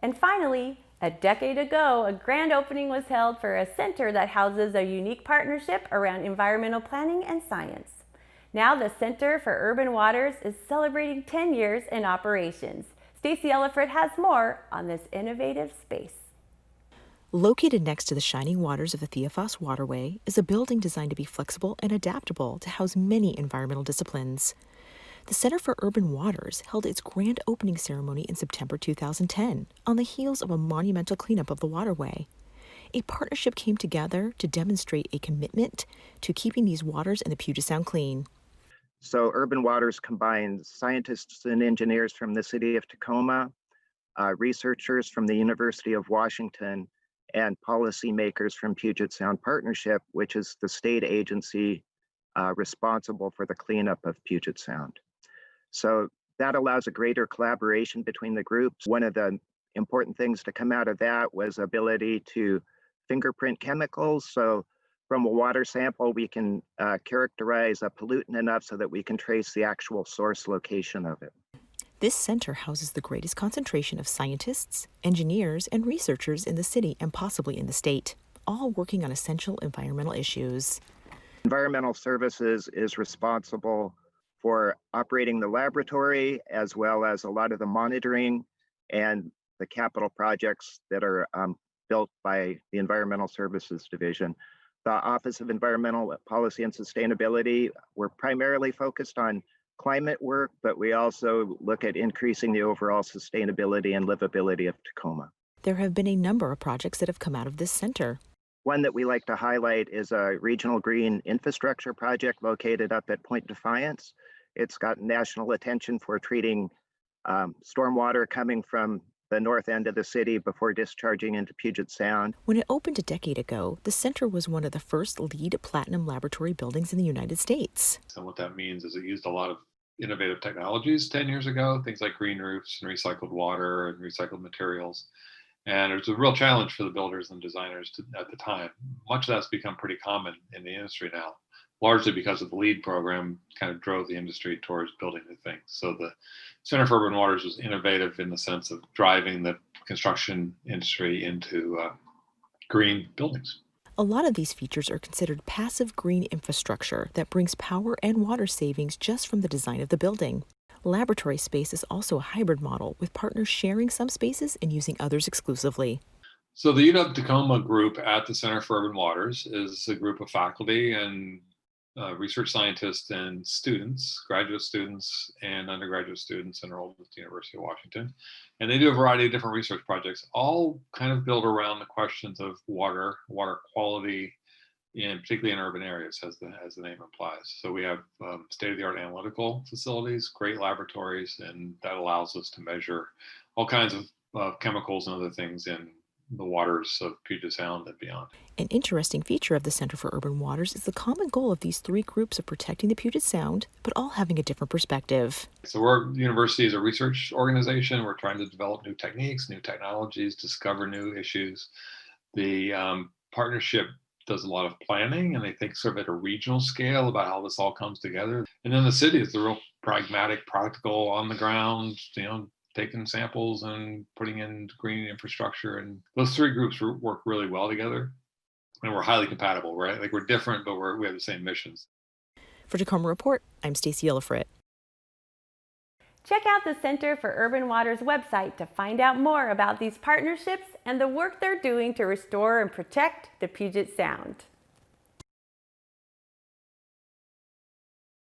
And finally, a decade ago, a grand opening was held for a center that houses a unique partnership around environmental planning and science. Now the Center for Urban Waters is celebrating 10 years in operations. Stacy Ellifrit has more on this innovative space. Located next to the shining waters of the Thea Foss Waterway is a building designed to be flexible and adaptable to house many environmental disciplines. The Center for Urban Waters held its grand opening ceremony in September 2010 on the heels of a monumental cleanup of the waterway. A partnership came together to demonstrate a commitment to keeping these waters in the Puget Sound clean. So Urban Waters combines scientists and engineers from the city of Tacoma, researchers from the University of Washington, and policymakers from Puget Sound Partnership, which is the state agency responsible for the cleanup of Puget Sound. So that allows a greater collaboration between the groups. One of the important things to come out of that was ability to fingerprint chemicals. So from a water sample, we can characterize a pollutant enough so that we can trace the actual source location of it. This center houses the greatest concentration of scientists, engineers, and researchers in the city and possibly in the state, all working on essential environmental issues. Environmental Services is responsible for operating the laboratory as well as a lot of the monitoring and the capital projects that are built by the Environmental Services Division. The Office of Environmental Policy and Sustainability, we're primarily focused on climate work, but we also look at increasing the overall sustainability and livability of Tacoma. There have been a number of projects that have come out of this center. One that we like to highlight is a regional green infrastructure project located up at Point Defiance. It's got national attention for treating stormwater coming from the north end of the city before discharging into Puget Sound. When it opened a decade ago, the center was one of the first LEED Platinum laboratory buildings in the United States. And what that means is it used a lot of innovative technologies 10 years ago, things like green roofs and recycled water and recycled materials. And it was a real challenge for the builders and designers at the time. Much of that's become pretty common in the industry now, largely because of the LEED program kind of drove the industry towards building new things. So the Center for Urban Waters was innovative in the sense of driving the construction industry into green buildings. A lot of these features are considered passive green infrastructure that brings power and water savings just from the design of the building. Laboratory space is also a hybrid model, with partners sharing some spaces and using others exclusively. So the UW-Tacoma group at the Center for Urban Waters is a group of faculty and research scientists and students, graduate students and undergraduate students enrolled at the University of Washington. And they do a variety of different research projects, all kind of built around the questions of water quality, particularly in urban areas, as the name implies. So we have state-of-the-art analytical facilities, great laboratories, and that allows us to measure all kinds of chemicals and other things in the waters of Puget Sound and beyond. An interesting feature of the Center for Urban Waters is the common goal of these three groups of protecting the Puget Sound, but all having a different perspective. So the university is a research organization. We're trying to develop new techniques, new technologies, discover new issues. The partnership does a lot of planning, and they think sort of at a regional scale about how this all comes together. And then the city is the real pragmatic, practical, on the ground, taking samples and putting in green infrastructure. And those three groups work really well together, and we're highly compatible, right? Like we're different, but we have the same missions. For Tacoma Report, I'm Stacy Ellifrit. Check out the Center for Urban Waters website to find out more about these partnerships and the work they're doing to restore and protect the Puget Sound.